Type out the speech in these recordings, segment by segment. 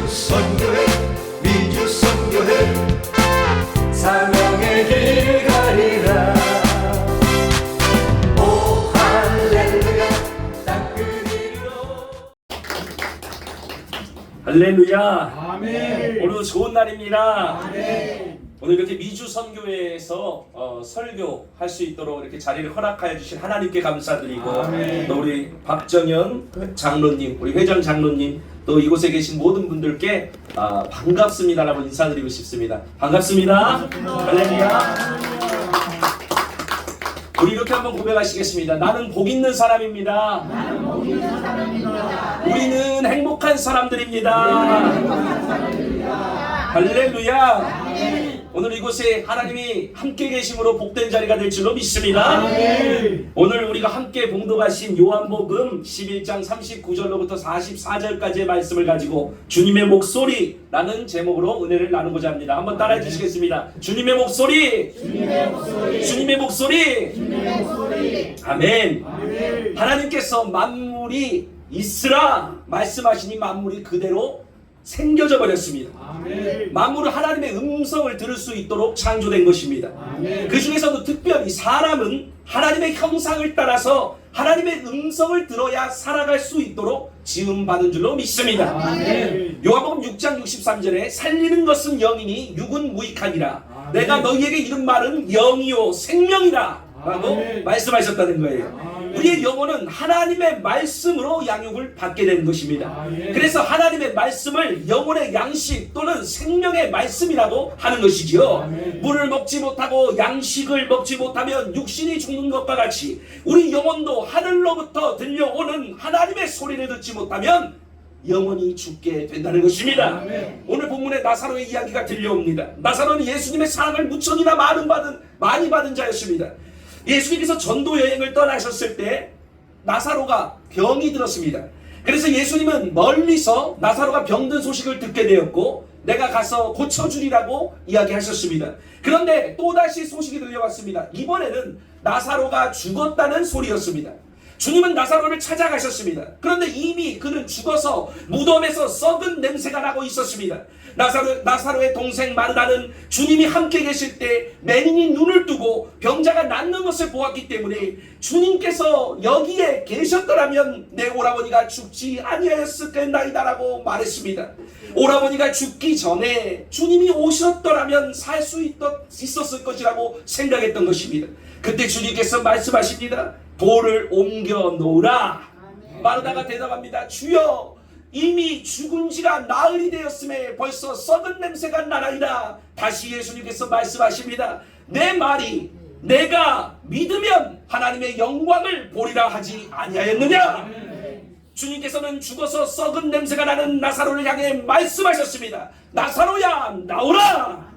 선교회 미주 선교회 사명의 길 가리라. 오 할렐루야 땅끝으로. 할렐루야. 아멘. 오늘도 좋은 날입니다. 아멘. 오늘 이렇게 미주 선교회에서 설교할 수 있도록 이렇게 자리를 허락하여 주신 하나님께 감사드리고, 아멘. 또 우리 박정현 장로님, 우리 회장 장로님, 또 이곳에 계신 모든 분들께 반갑습니다라고 인사드리고 싶습니다. 반갑습니다. 할렐루야. 우리 이렇게 한번 고백하시겠습니다. 나는 복 있는 사람입니다. 나는 복 있는 사람입니다. 우리는 행복한 사람들입니다. 할렐루야. 아멘. 오늘 이곳에 하나님이 함께 계심으로 복된 자리가 될 줄로 믿습니다. 아멘. 오늘 우리가 함께 봉독하신 요한복음 11장 39절로부터 44절까지의 말씀을 가지고 주님의 목소리라는 제목으로 은혜를 나누고자 합니다. 한번 따라해 주시겠습니다. 주님의 목소리, 주님의 목소리, 주님의 목소리, 주님의 목소리. 아멘. 아멘. 하나님께서 만물이 있으라 말씀하시니 만물이 그대로 생겨져 버렸습니다. 아멘. 만물은 하나님의 음성을 들을 수 있도록 창조된 것입니다. 아멘. 그 중에서도 특별히 사람은 하나님의 형상을 따라서 하나님의 음성을 들어야 살아갈 수 있도록 지음받은 줄로 믿습니다. 아멘. 요한복음 6장 63절에 살리는 것은 영이니 육은 무익하니라. 아멘. 내가 너희에게 이른 말은 영이요 생명이라 라고 아멘. 말씀하셨다는 거예요. 아멘. 우리의 영혼은 하나님의 말씀으로 양육을 받게 되는 것입니다. 아멘. 그래서 하나님의 말씀을 영혼의 양식 또는 생명의 말씀이라고 하는 것이지요. 아멘. 물을 먹지 못하고 양식을 먹지 못하면 육신이 죽는 것과 같이 우리 영혼도 하늘로부터 들려오는 하나님의 소리를 듣지 못하면 영원히 죽게 된다는 것입니다. 아멘. 오늘 본문에 나사로의 이야기가 들려옵니다. 나사로는 예수님의 사랑을 무척이나 많이 받은 자였습니다. 예수님께서 전도 여행을 떠나셨을 때 나사로가 병이 들었습니다. 그래서 예수님은 멀리서 나사로가 병든 소식을 듣게 되었고 내가 가서 고쳐주리라고 이야기하셨습니다. 그런데 또다시 소식이 들려왔습니다. 이번에는 나사로가 죽었다는 소리였습니다. 주님은 나사로를 찾아가셨습니다. 그런데 이미 그는 죽어서 무덤에서 썩은 냄새가 나고 있었습니다. 나사로의 동생 마르다는 주님이 함께 계실 때 맹인이 눈을 뜨고 병자가 낫는 것을 보았기 때문에 주님께서 여기에 계셨더라면 내 오라버니가 죽지 아니하였을까이다라고 말했습니다. 오라버니가 죽기 전에 주님이 오셨더라면 살 수 있었을 것이라고 생각했던 것입니다. 그때 주님께서 말씀하십니다. 돌을 옮겨 놓으라. 마르다가 대답합니다. 주여, 이미 죽은 지가 나흘이 되었음에 벌써 썩은 냄새가 나나이다. 다시 예수님께서 말씀하십니다. 내 말이 내가 믿으면 하나님의 영광을 보리라 하지 아니하였느냐. 주님께서는 죽어서 썩은 냄새가 나는 나사로를 향해 말씀하셨습니다. 나사로야, 나오라.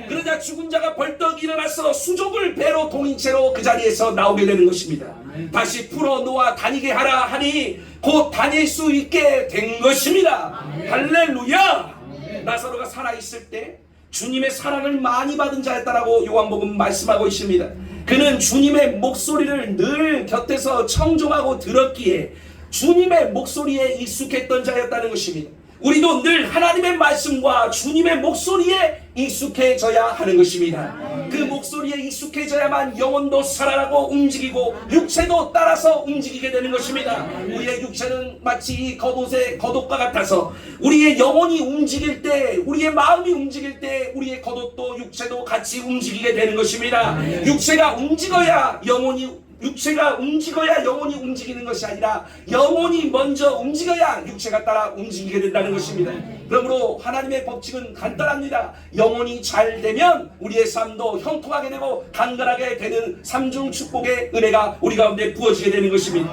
그러자 죽은 자가 벌떡 일어나서 수족을 배로 동인 채로 그 자리에서 나오게 되는 것입니다. 다시 풀어 놓아 다니게 하라 하니 곧 다닐 수 있게 된 것입니다. 할렐루야. 나사로가 살아있을 때 주님의 사랑을 많이 받은 자였다라고 요한복음 말씀하고 있습니다. 그는 주님의 목소리를 늘 곁에서 청종하고 들었기에 주님의 목소리에 익숙했던 자였다는 것입니다. 우리도 늘 하나님의 말씀과 주님의 목소리에 익숙해져야 하는 것입니다. 그 목소리에 익숙해져야만 영혼도 살아나고 움직이고 육체도 따라서 움직이게 되는 것입니다. 우리의 육체는 마치 이 겉옷의 겉옷과 같아서 우리의 영혼이 움직일 때, 우리의 마음이 움직일 때 우리의 겉옷도 육체도 같이 움직이게 되는 것입니다. 육체가 움직여야 영혼이 움직이는 것이 아니라 영혼이 먼저 움직여야 육체가 따라 움직이게 된다는 것입니다. 그러므로 하나님의 법칙은 간단합니다. 영혼이 잘 되면 우리의 삶도 형통하게 되고 강건하게 되는 삼중 축복의 은혜가 우리 가운데 부어지게 되는 것입니다.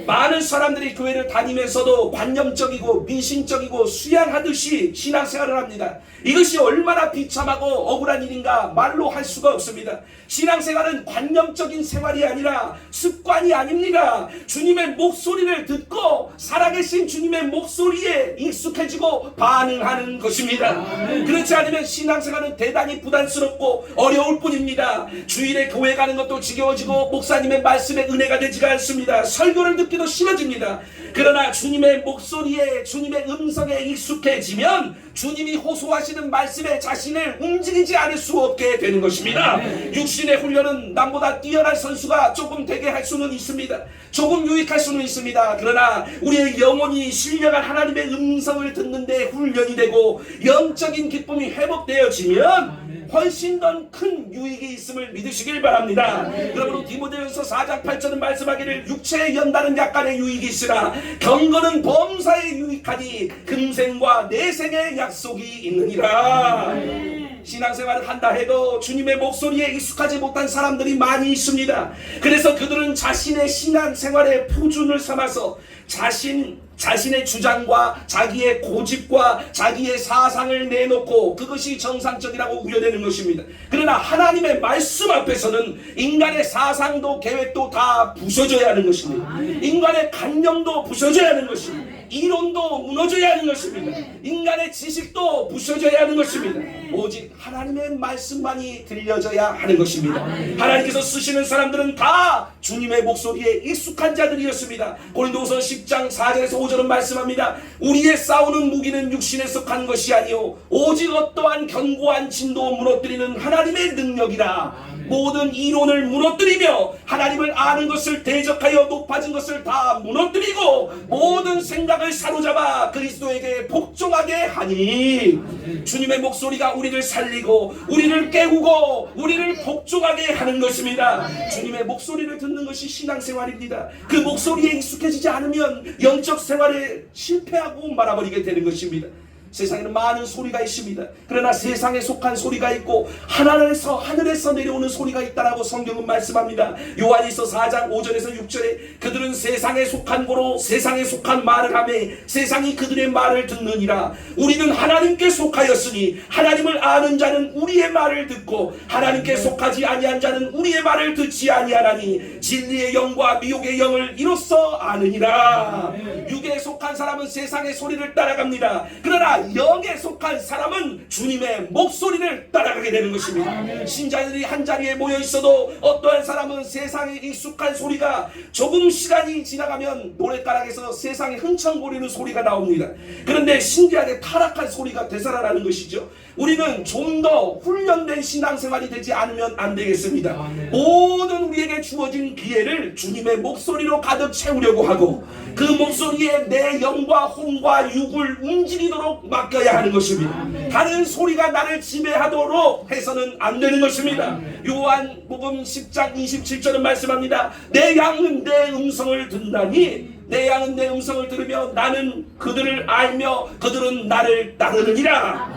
많은 사람들이 교회를 다니면서도 관념적이고 미신적이고 수양하듯이 신앙생활을 합니다. 이것이 얼마나 비참하고 억울한 일인가 말로 할 수가 없습니다. 신앙생활은 관념적인 생활이 아니라 아닙니다. 습관이 아닙니다. 주님의 목소리를 듣고 살아계신 주님의 목소리에 익숙해지고 반응하는 것입니다. 그렇지 않으면 신앙생활은 대단히 부담스럽고 어려울 뿐입니다. 주일에 교회 가는 것도 지겨워지고 목사님의 말씀에 은혜가 되지가 않습니다. 설교를 듣기도 싫어집니다. 그러나 주님의 목소리에, 주님의 음성에 익숙해지면 주님이 호소하시는 말씀에 자신을 움직이지 않을 수 없게 되는 것입니다. 육신의 훈련은 남보다 뛰어난 선수가 조금 되게 할 수는 있습니다. 조금 유익할 수는 있습니다. 그러나 우리의 영혼이 신령한 하나님의 음성을 듣는데 훈련이 되고 영적인 기쁨이 회복되어지면 훨씬 더 큰 유익이 있음을 믿으시길 바랍니다. 그러므로 디모데전서 4장 8절은 말씀하기를 육체의 연단은 약간의 유익이 있으나 경건은 범사에 유익하니 금생과 내생의 약속이 있느니라. 신앙생활을 한다 해도 주님의 목소리에 익숙하지 못한 사람들이 많이 있습니다. 그래서 그들은 자신의 신앙생활의 표준을 삼아서 자신의 주장과 자기의 고집과 자기의 사상을 내놓고 그것이 정상적이라고 우려되는 것입니다. 그러나 하나님의 말씀 앞에서는 인간의 사상도 계획도 다 부서져야 하는 것입니다. 인간의 관념도 부서져야 하는 것입니다. 이론도 무너져야 하는 것입니다. 인간의 지식도 부서져야 하는 것입니다. 오직 하나님의 말씀만이 들려져야 하는 것입니다. 하나님께서 쓰시는 사람들은 다 주님의 목소리에 익숙한 자들이었습니다. 고린도후서 10장 4절에서 5절은 말씀합니다. 우리의 싸우는 무기는 육신에 속한 것이 아니요 오직 어떠한 견고한 진도 무너뜨리는 하나님의 능력이라. 모든 이론을 무너뜨리며 하나님을 아는 것을 대적하여 높아진 것을 다 무너뜨리고 모든 생각을 사로잡아 그리스도에게 복종하게 하니. 주님의 목소리가 우리를 살리고 우리를 깨우고 우리를 복종하게 하는 것입니다. 주님의 목소리를 듣는 것이 신앙생활입니다. 그 목소리에 익숙해지지 않으면 영적 생활에 실패하고 말아버리게 되는 것입니다. 세상에는 많은 소리가 있습니다. 그러나 세상에 속한 소리가 있고 하늘에서 내려오는 소리가 있다라고 성경은 말씀합니다. 요한일서 4장 5절에서 6절에 그들은 세상에 속한 고로 세상에 속한 말을 하며 세상이 그들의 말을 듣느니라. 우리는 하나님께 속하였으니 하나님을 아는 자는 우리의 말을 듣고 하나님께 속하지 아니한 자는 우리의 말을 듣지 아니하나니 진리의 영과 미혹의 영을 이로써 아느니라. 육에 속한 사람은 세상의 소리를 따라갑니다. 그러나 영에 속한 사람은 주님의 목소리를 따라가게 되는 것입니다. 신자들이 한자리에 모여 있어도 어떠한 사람은 세상에 익숙한 소리가 조금 시간이 지나가면 노랫가락에서 세상에 흥청거리는 소리가 나옵니다. 그런데 신기하게 타락한 소리가 되살아나는 것이죠. 우리는 좀 더 훈련된 신앙생활이 되지 않으면 안 되겠습니다. 모든 우리에게 주어진 기회를 주님의 목소리로 가득 채우려고 하고 그 목소리에 내 영과 혼과 육을 움직이도록 맡겨야 하는 것입니다. 다른 소리가 나를 지배하도록 해서는 안 되는 것입니다. 요한복음 10장 27절은 말씀합니다. 내 양은 내 음성을 듣나니 내 양은 내 음성을 들으며 나는 그들을 알며 그들은 나를 따르느니라.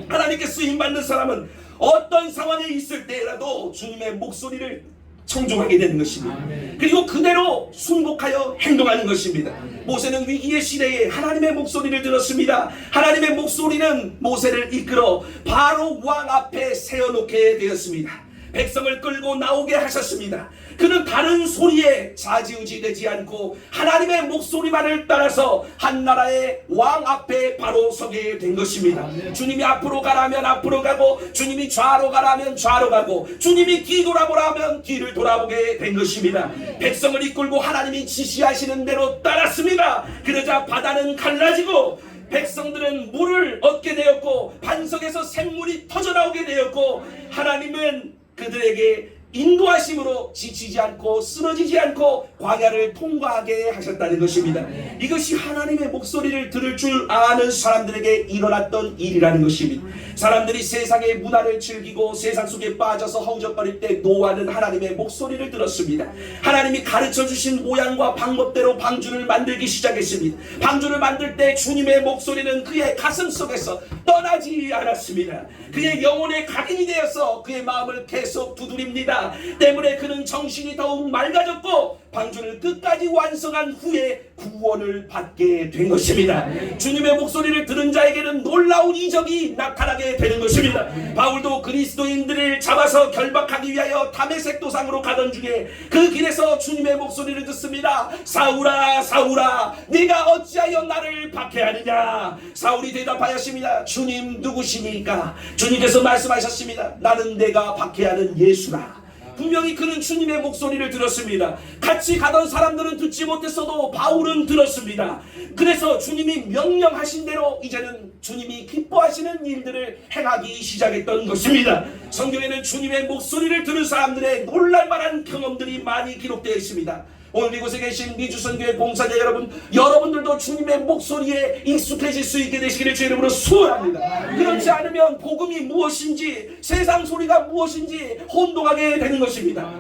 하나님께 쓰임받는 사람은 어떤 상황에 있을 때라도 주님의 목소리를 청종하게 되는 것입니다. 그리고 그대로 순복하여 행동하는 것입니다. 모세는 위기의 시대에 하나님의 목소리를 들었습니다. 하나님의 목소리는 모세를 이끌어 바로 왕 앞에 세워놓게 되었습니다. 백성을 끌고 나오게 하셨습니다. 그는 다른 소리에 좌지우지 되지 않고 하나님의 목소리만을 따라서 한 나라의 왕 앞에 바로 서게 된 것입니다. 주님이 앞으로 가라면 앞으로 가고 주님이 좌로 가라면 좌로 가고 주님이 뒤돌아보라면 뒤를 돌아보게 된 것입니다. 백성을 이끌고 하나님이 지시하시는 대로 따랐습니다. 그러자 바다는 갈라지고 백성들은 물을 얻게 되었고 반석에서 샘물이 터져나오게 되었고 하나님은 그들에게 인도하심으로 지치지 않고 쓰러지지 않고 광야를 통과하게 하셨다는 것입니다. 이것이 하나님의 목소리를 들을 줄 아는 사람들에게 일어났던 일이라는 것입니다. 사람들이 세상의 문화를 즐기고 세상 속에 빠져서 허우적거릴 때 노아는 하나님의 목소리를 들었습니다. 하나님이 가르쳐 주신 모양과 방법대로 방주를 만들기 시작했습니다. 방주를 만들 때 주님의 목소리는 그의 가슴 속에서 떠나지 않았습니다. 그의 영혼에 각인이 되어서 그의 마음을 계속 두드립니다. 때문에 그는 정신이 더욱 맑아졌고 방주를 끝까지 완성한 후에 구원을 받게 된 것입니다. 주님의 목소리를 들은 자에게는 놀라운 이적이 나타나게 되는 것입니다. 바울도 그리스도인들을 잡아서 결박하기 위하여 다메섹 도상으로 가던 중에 그 길에서 주님의 목소리를 듣습니다. 사울아 사울아 네가 어찌하여 나를 박해하느냐. 사울이 대답하였습니다. 주님 누구시니까? 주님께서 말씀하셨습니다. 나는 내가 박해하는 예수라. 분명히 그는 주님의 목소리를 들었습니다. 같이 가던 사람들은 듣지 못했어도 바울은 들었습니다. 그래서 주님이 명령하신 대로 이제는 주님이 기뻐하시는 일들을 행하기 시작했던 것입니다. 성경에는 주님의 목소리를 들은 사람들의 놀랄만한 경험들이 많이 기록되어 있습니다. 오늘 이곳에 계신 미주선교회 봉사자 여러분, 여러분들도 주님의 목소리에 익숙해질 수 있게 되시기를 주의 이름으로 소원합니다. 그렇지 않으면 복음이 무엇인지, 세상 소리가 무엇인지 혼동하게 되는 것입니다.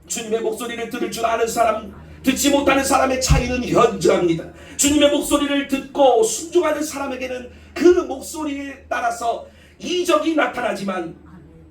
주님의 목소리를 들을 줄 아는 사람, 듣지 못하는 사람의 차이는 현저합니다. 주님의 목소리를 듣고 순종하는 사람에게는 그 목소리에 따라서 이적이 나타나지만,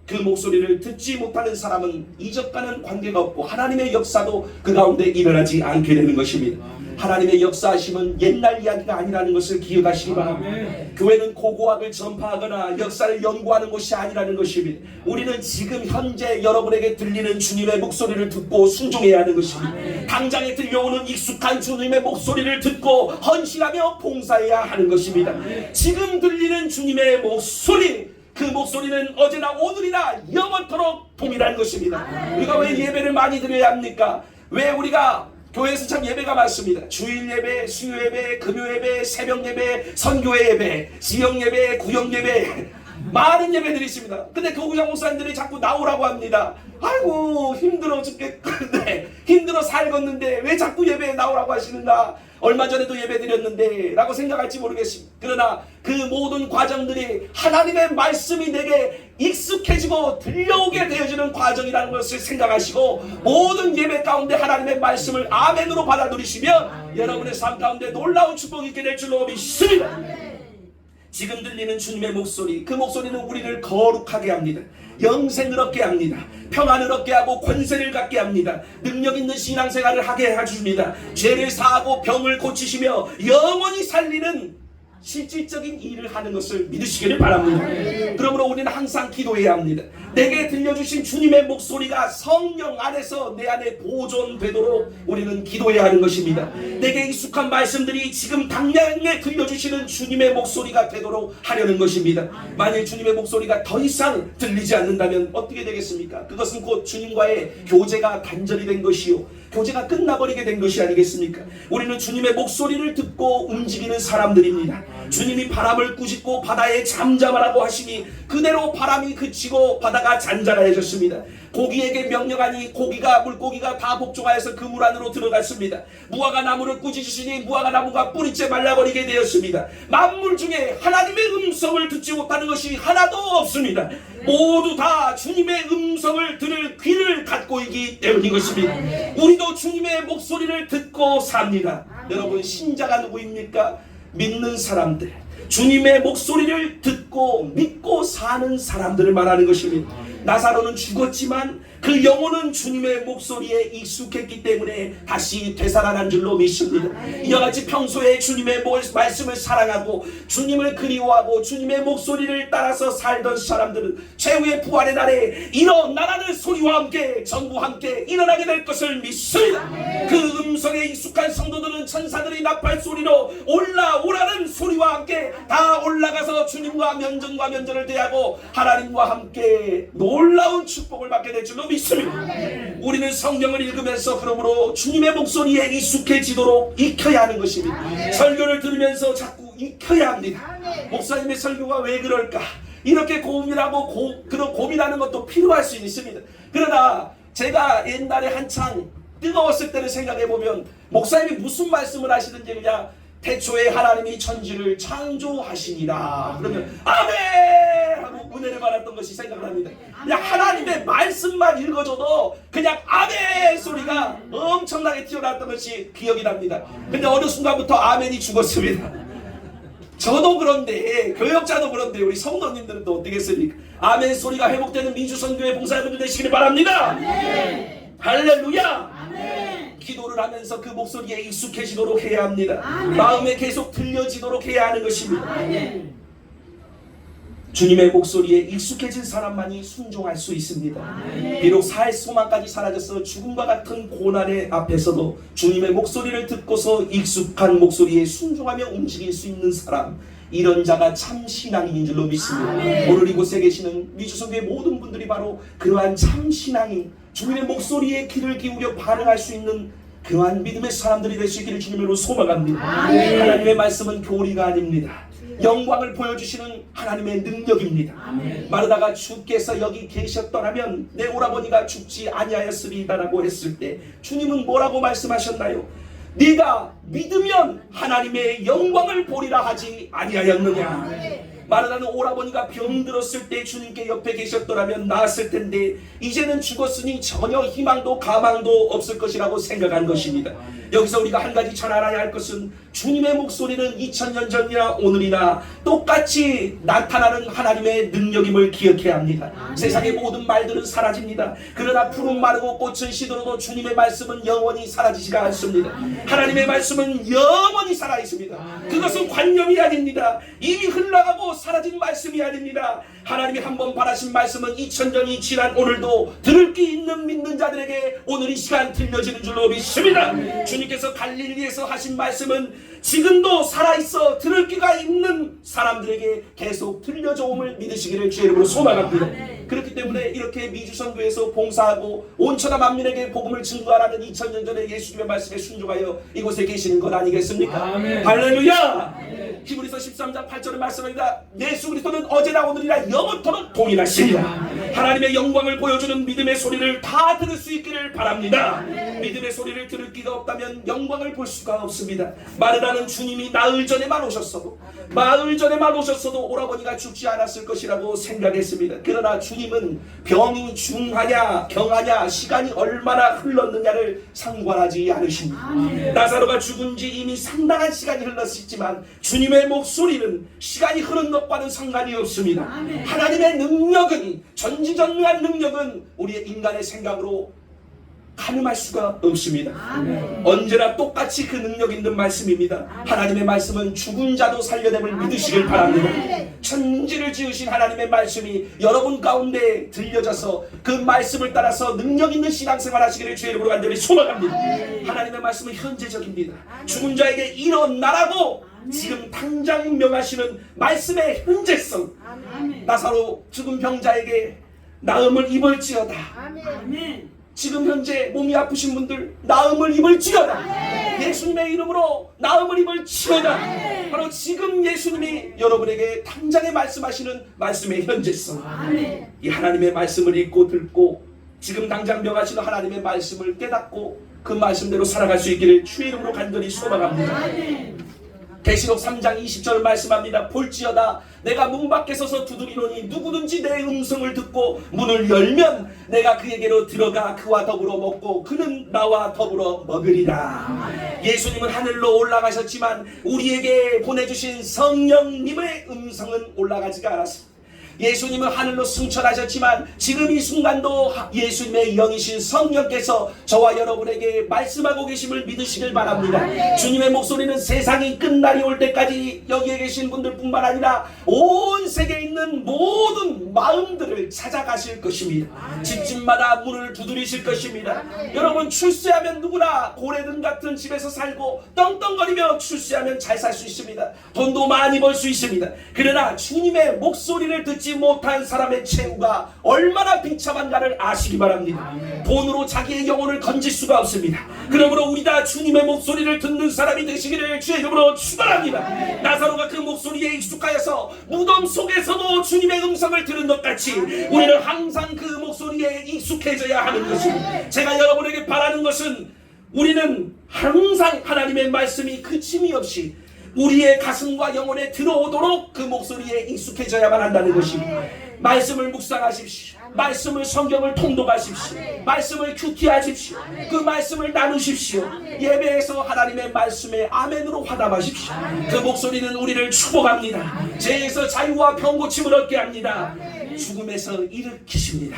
그 목소리를 듣지 못하는 사람은 이적과는 관계가 없고 하나님의 역사도 그 가운데 일어나지 않게 되는 것입니다. 하나님의 역사하심은 옛날 이야기가 아니라는 것을 기억하시기 바랍니다. 교회는 고고학을 전파하거나 역사를 연구하는 곳이 아니라는 것입니다. 우리는 지금 현재 여러분에게 들리는 주님의 목소리를 듣고 순종해야 하는 것입니다. 당장에 들려오는 익숙한 주님의 목소리를 듣고 헌신하며 봉사해야 하는 것입니다. 지금 들리는 주님의 목소리, 그 목소리는 어제나 오늘이나 영원토록 동일한 것입니다. 우리가 왜 예배를 많이 드려야 합니까? 왜 우리가 교회에서 참 예배가 많습니다. 주일 예배, 수요 예배, 금요 예배, 새벽 예배, 선교회 예배, 지역 예배, 구역 예배, 많은 예배들이 있습니다. 근데 교구장 목사님들이 자꾸 나오라고 합니다. 아이고 힘들어 죽겠는데, 힘들어 살겠는데 왜 자꾸 예배에 나오라고 하시는가? 얼마 전에도 예배 드렸는데 라고 생각할지 모르겠습니다. 그러나 그 모든 과정들이 하나님의 말씀이 내게 익숙해지고 들려오게 되어지는 과정이라는 것을 생각하시고 모든 예배 가운데 하나님의 말씀을 아멘으로 받아들이시면 여러분의 삶 가운데 놀라운 축복이 있게 될 줄로 믿습니다. 지금 들리는 주님의 목소리, 그 목소리는 우리를 거룩하게 합니다. 영생을 얻게 합니다. 평안을 얻게 하고 권세를 갖게 합니다. 능력 있는 신앙생활을 하게 해줍니다. 죄를 사하고 병을 고치시며 영원히 살리는 실질적인 일을 하는 것을 믿으시기를 바랍니다. 그러므로 우리는 항상 기도해야 합니다. 내게 들려주신 주님의 목소리가 성령 안에서 내 안에 보존되도록 우리는 기도해야 하는 것입니다. 내게 익숙한 말씀들이 지금 당장에 들려주시는 주님의 목소리가 되도록 하려는 것입니다. 만일 주님의 목소리가 더 이상 들리지 않는다면 어떻게 되겠습니까? 그것은 곧 주님과의 교제가 단절이 된 것이요, 교제가 끝나버리게 된 것이 아니겠습니까? 우리는 주님의 목소리를 듣고 움직이는 사람들입니다. 주님이 바람을 꾸짖고 바다에 잠잠하라고 하시니 그대로 바람이 그치고 바다가 잔잔해졌습니다. 고기에게 명령하니 물고기가 다 복종하여서 그 물 안으로 들어갔습니다. 무화과 나무를 꾸짖으시니 무화과 나무가 뿌리째 말라버리게 되었습니다. 만물 중에 하나님의 음성을 듣지 못하는 것이 하나도 없습니다. 모두 다 주님의 음성을 들을 귀를 갖고 있기 때문인 것입니다. 우리도 주님의 목소리를 듣고 삽니다. 여러분, 신자가 누구입니까? 믿는 사람들, 주님의 목소리를 듣고 믿고 사는 사람들을 말하는 것입니다. 나사로는 죽었지만 그 영혼은 주님의 목소리에 익숙했기 때문에 다시 되살아난 줄로 믿습니다. 이와 같이 평소에 주님의 말씀을 사랑하고 주님을 그리워하고 주님의 목소리를 따라서 살던 사람들은 최후의 부활의 날에 일어나라는 소리와 함께 전부 함께 일어나게 될 것을 믿습니다. 그 음성에 익숙한 성도들은 천사들이 나팔 소리로 올라오라는 소리와 함께 다 올라가서 주님과 면전과 면전을 대하고 하나님과 함께 놀라운 축복을 받게 될 줄로 믿습니다. 우리는 성경을 읽으면서 그러므로 주님의 목소리에 익숙해지도록 익혀야 하는 것입니다. 설교를 들으면서 자꾸 익혀야 합니다. 목사님의 설교가 왜 그럴까? 이렇게 고민하고 그런 고민하는 것도 필요할 수 있습니다. 그러나 제가 옛날에 한창 뜨거웠을 때를 생각해보면 목사님이 무슨 말씀을 하시든지 그냥 태초에 하나님이 천지를 창조하시니라 그러면 아멘 하고 은혜를 받았던 것이 생각납니다. 그냥 하나님의 말씀만 읽어줘도 그냥 아멘 소리가 엄청나게 튀어나왔던 것이 기억이 납니다. 근데 어느 순간부터 아멘이 죽었습니다. 저도 그런데 교역자도 그런데 우리 성도님들은 또 어떻겠습니까? 아멘 소리가 회복되는 민주선교회 봉사자분들 되시기를 바랍니다. 할렐루야. 기도를 하면서 그 목소리에 익숙해지도록 해야 합니다. 마음에 계속 들려지도록 해야 하는 것입니다. 주님의 목소리에 익숙해진 사람만이 순종할 수 있습니다. 비록 살 소망까지 사라져서 죽음과 같은 고난의 앞에서도 주님의 목소리를 듣고서 익숙한 목소리에 순종하며 움직일 수 있는 사람, 이런 자가 참 신앙인인 줄로 믿습니다. 오늘 이곳에 계시는 미주성교의 모든 분들이 바로 그러한 참 신앙인, 주님의 목소리에 귀를 기울여 반응할 수 있는 그러한 믿음의 사람들이 될 수 있기를 주님으로 소망합니다. 하나님의 말씀은 교리가 아닙니다. 영광을 보여주시는 하나님의 능력입니다. 마르다가 주께서 여기 계셨더라면 내 오라버니가 죽지 아니하였으리다라고 했을 때 주님은 뭐라고 말씀하셨나요? 네가 믿으면 하나님의 영광을 보리라 하지 아니하였느냐. 마르다는 오라버니가 병들었을 때 주님께 옆에 계셨더라면 나았을 텐데 이제는 죽었으니 전혀 희망도 가망도 없을 것이라고 생각한 것입니다. 여기서 우리가 한 가지 잘 알아야 할 것은 주님의 목소리는 2000년 전이나 오늘이나 똑같이 나타나는 하나님의 능력임을 기억해야 합니다. 세상의 모든 말들은 사라집니다. 그러나 푸른 마르고 꽃은 시들어도 주님의 말씀은 영원히 사라지지가 않습니다. 하나님의 말씀은 영원히 살아있습니다. 그것은 관념이 아닙니다. 이미 흘러가고 사라진 말씀이 아닙니다. 하나님이 한번 바라신 말씀은 2000년이 지난 오늘도 들을 귀 있는 믿는 자들에게 오늘 이 시간 들려지는 줄로 믿습니다. 주님께서 갈릴리에서 하신 말씀은 지금도 살아있어 들을 귀가 있는 사람들에게 계속 들려져옴을 믿으시기를 주의 이름으로 소망합니다. 그렇기 때문에 이렇게 미주선교에서 봉사하고 온 천하 만민에게 복음을 증거하라는 2000년 전에 예수님의 말씀에 순종하여 이곳에 계시는 것 아니겠습니까? 할렐루야! 히브리서 13장 8절의 말씀입니다. 예수 그리스도는 어제나 오늘이나 영원토록 동일하시니라. 하나님의 영광을 보여주는 믿음의 소리를 다 들을 수 있기를 바랍니다. 믿음의 소리를 들을 기가 없다면 영광을 볼 수가 없습니다. 마르다는 주님이 나흘 전에만 오셨어도 오라버니가 죽지 않았을 것이라고 생각했습니다. 그러나 주님은 병이 중하냐 경하냐 시간이 얼마나 흘렀느냐를 상관하지 않으십니다. 나사로가 죽은 지 이미 상당한 시간이 흘렀지만 주님의 목소리는 시간이 흐른 것과는 상관이 없습니다. 하나님의 능력은, 전지전능한 능력은 우리의 인간의 생각으로 가늠할 수가 없습니다. 언제나 똑같이 그 능력 있는 말씀입니다. 하나님의 말씀은 죽은 자도 살려냄을 믿으시길 바랍니다. 천지를 지으신 하나님의 말씀이 여러분 가운데 들려져서 그 말씀을 따라서 능력 있는 신앙생활 하시기를 주의 이름으로 간절히 소망합니다. 하나님의 말씀은 현재적입니다. 죽은 자에게 일어나라고 지금 당장 명하시는 말씀의 현재성. 나사로 죽은 병자에게 나음을 입을지어다. 지금 현재 몸이 아프신 분들 나음을 입을지어다. 예수님의 이름으로 나음을 입을지어다. 바로 지금 예수님이 여러분에게 당장에 말씀하시는 말씀의 현재성. 이 하나님의 말씀을 읽고 듣고 지금 당장 명하시는 하나님의 말씀을 깨닫고 그 말씀대로 살아갈 수 있기를 주의 이름으로 간절히 소망합니다. 계시록 3장 20절 말씀합니다. 볼지어다 내가 문 밖에 서서 두드리노니 누구든지 내 음성을 듣고 문을 열면 내가 그에게로 들어가 그와 더불어 먹고 그는 나와 더불어 먹으리라. 예수님은 하늘로 올라가셨지만 우리에게 보내주신 성령님의 음성은 올라가지가 않았습니다. 예수님은 하늘로 승천하셨지만 지금 이 순간도 예수님의 영이신 성령께서 저와 여러분에게 말씀하고 계심을 믿으시길 바랍니다. 주님의 목소리는 세상이 끝날이 올 때까지 여기에 계신 분들뿐만 아니라 온 세계에 있는 모든 마음들을 찾아가실 것입니다. 집집마다 문을 두드리실 것입니다. 여러분 출세하면 누구나 고래등 같은 집에서 살고 떵떵거리며 출세하면 잘 살 수 있습니다. 돈도 많이 벌 수 있습니다. 그러나 주님의 목소리를 듣지 못한 사람의 최후가 얼마나 비참한가를 아시기 바랍니다. 돈으로 자기의 영혼을 건질 수가 없습니다. 그러므로 우리 다 주님의 목소리를 듣는 사람이 되시기를 주의 이름으로 축원합니다. 나사로가 그 목소리에 익숙하여서 무덤 속에서도 주님의 음성을 들은 것 같이 우리는 항상 그 목소리에 익숙해져야 하는 것입니다. 제가 여러분에게 바라는 것은 우리는 항상 하나님의 말씀이 그침이 없이 우리의 가슴과 영혼에 들어오도록 그 목소리에 익숙해져야만 한다는 것입니다. 말씀을 묵상하십시오. 말씀을 성경을 통독하십시오. 말씀을 큐티하십시오. 그 말씀을 나누십시오. 예배에서 하나님의 말씀에 아멘으로 화답하십시오. 그 목소리는 우리를 축복합니다. 죄에서 자유와 병고침을 얻게 합니다. 죽음에서 일으키십니다.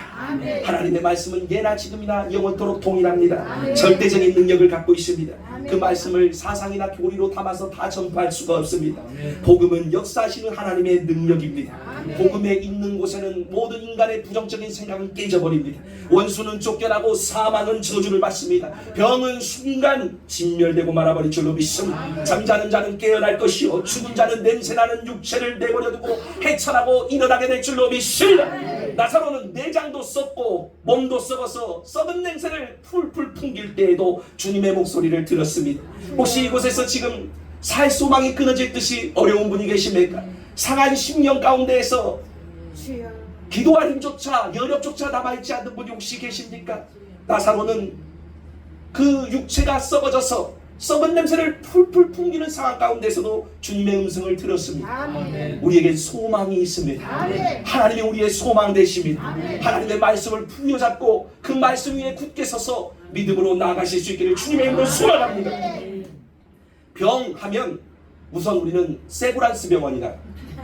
하나님의 말씀은 예나 지금이나 영원토록 동일합니다. 절대적인 능력을 갖고 있습니다. 그 말씀을 사상이나 교리로 담아서 다 전파할 수가 없습니다. 복음은 역사하시는 하나님의 능력입니다. 복음에 있는 곳에는 모든 인간의 부정적인 생각은 깨져버립니다. 원수는 쫓겨나고 사망은 저주를 받습니다. 병은 순간 진멸되고 말아버릴 줄로 믿습니다. 잠자는 자는 깨어날 것이요 죽은 자는 냄새나는 육체를 내버려두고 해천하고 일어나게 될 줄로 믿습니다. 나사로는 내장도 썩고 몸도 썩어서 썩은 냄새를 풀풀 풍길 때에도 주님의 목소리를 들었습니다. 혹시 이곳에서 지금 살 소망이 끊어질 듯이 어려운 분이 계십니까? 상한 심령 가운데에서 기도할 힘조차 여력조차 남아있지 않는 분이 혹시 계십니까? 나사로는 그 육체가 썩어져서 썩은 냄새를 풀풀 풍기는 상황 가운데서도 주님의 음성을 들었습니다. 우리에게 소망이 있습니다. 하나님이 우리의 소망 되십니다. 하나님의 말씀을 부여잡고 그 말씀 위에 굳게 서서 믿음으로 나아가실 수 있기를 주님의 이름으로 소망합니다. 병하면 우선 우리는 세브란스 병원이나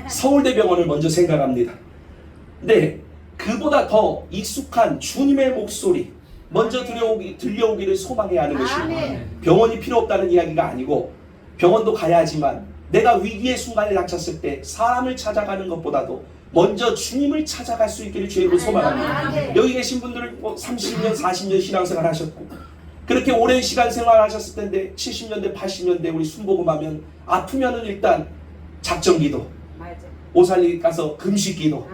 서울대병원을 먼저 생각합니다. 근데 그보다 더 익숙한 주님의 목소리 먼저 들려오기를 소망해야 하는 것입니다. 병원이 필요 없다는 이야기가 아니고 병원도 가야 하지만 내가 위기의 순간에 닥쳤을 때 사람을 찾아가는 것보다도 먼저 주님을 찾아갈 수 있기를 주님으로 소망합니다. 여기 계신 분들은 30년, 40년 신앙생활 하셨고 그렇게 오랜 시간 생활하셨을 텐데 70년대, 80년대 우리 순복음하면 아프면은 일단 작정기도, 오살리 가서 금식기도,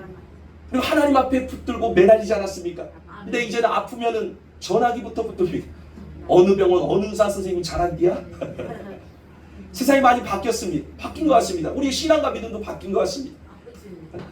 그리고 하나님 앞에 붙들고 매달리지 않았습니까? 근데 이제는 아프면은 전화기부터 붙듭니다. 어느 병원 어느 의사 선생님 잘한디야? 세상이 많이 바뀌었습니다. 바뀐 것 같습니다. 우리 신앙과 믿음도 바뀐 것 같습니다.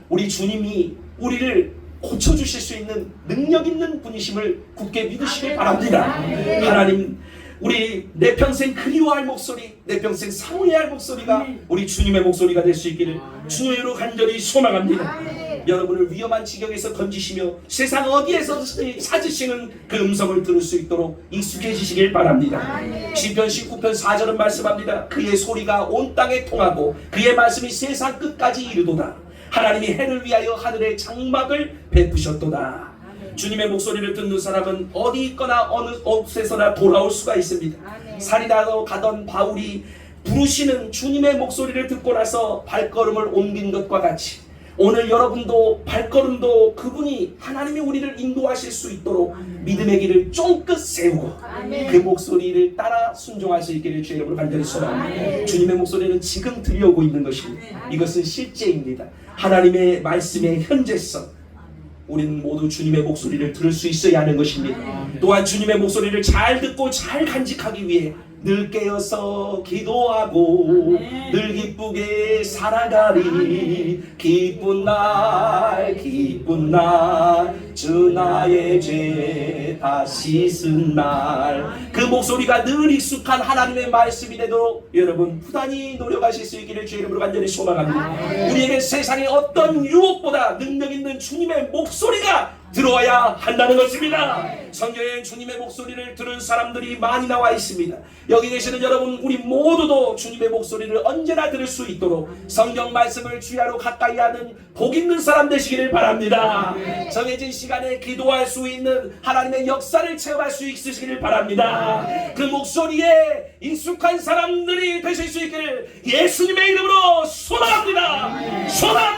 우리 주님이 우리를 고쳐주실 수 있는 능력 있는 분이심을 굳게 믿으시길 바랍니다. 하나님, 우리 내 평생 그리워할 목소리, 내 평생 사모해야 할 목소리가 우리 주님의 목소리가 될 수 있기를 주님으로 간절히 소망합니다. 여러분을 위험한 지경에서 건지시며 세상 어디에서 찾으시는 그 음성을 들을 수 있도록 익숙해지시길 바랍니다. 시편 19편 4절은 말씀합니다. 그의 소리가 온 땅에 통하고 그의 말씀이 세상 끝까지 이르도다. 하나님이 해를 위하여 하늘의 장막을 베푸셨도다. 주님의 목소리를 듣는 사람은 어디 있거나 어느 곳에서나 돌아올 수가 있습니다. 살인하러 가던 바울이 부르시는 주님의 목소리를 듣고 나서 발걸음을 옮긴 것과 같이 오늘 여러분도 발걸음도 그분이 하나님이 우리를 인도하실 수 있도록 믿음의 길을 쫑긋 세우고 그 목소리를 따라 순종할 수 있기를 주의 이름으로 간절히 소망합니다. 주님의 목소리는 지금 들려오고 있는 것입니다. 이것은 실제입니다. 하나님의 말씀의 현재성, 우리는 모두 주님의 목소리를 들을 수 있어야 하는 것입니다. 또한 주님의 목소리를 잘 듣고 잘 간직하기 위해 늘 깨어서 기도하고 늘 기쁘게 살아가리. 기쁜 날 기쁜 날 주 나의 죄 다 씻은 날. 그 목소리가 늘 익숙한 하나님의 말씀이 되도록 여러분 부단히 노력하실 수 있기를 주의 이름으로 간절히 소망합니다. 우리에게 세상의 어떤 유혹보다 능력 있는 주님의 목소리가 들어와야 한다는 것입니다. 성경에 주님의 목소리를 들은 사람들이 많이 나와 있습니다. 여기 계시는 여러분, 우리 모두도 주님의 목소리를 언제나 들을 수 있도록 성경 말씀을 주야로 가까이 하는 복 있는 사람 되시기를 바랍니다. 정해진 시간에 기도할 수 있는 하나님의 역사를 체험할 수 있으시기를 바랍니다. 그 목소리에 익숙한 사람들이 되실 수 있기를 예수님의 이름으로 소망합니다. 소망합니다.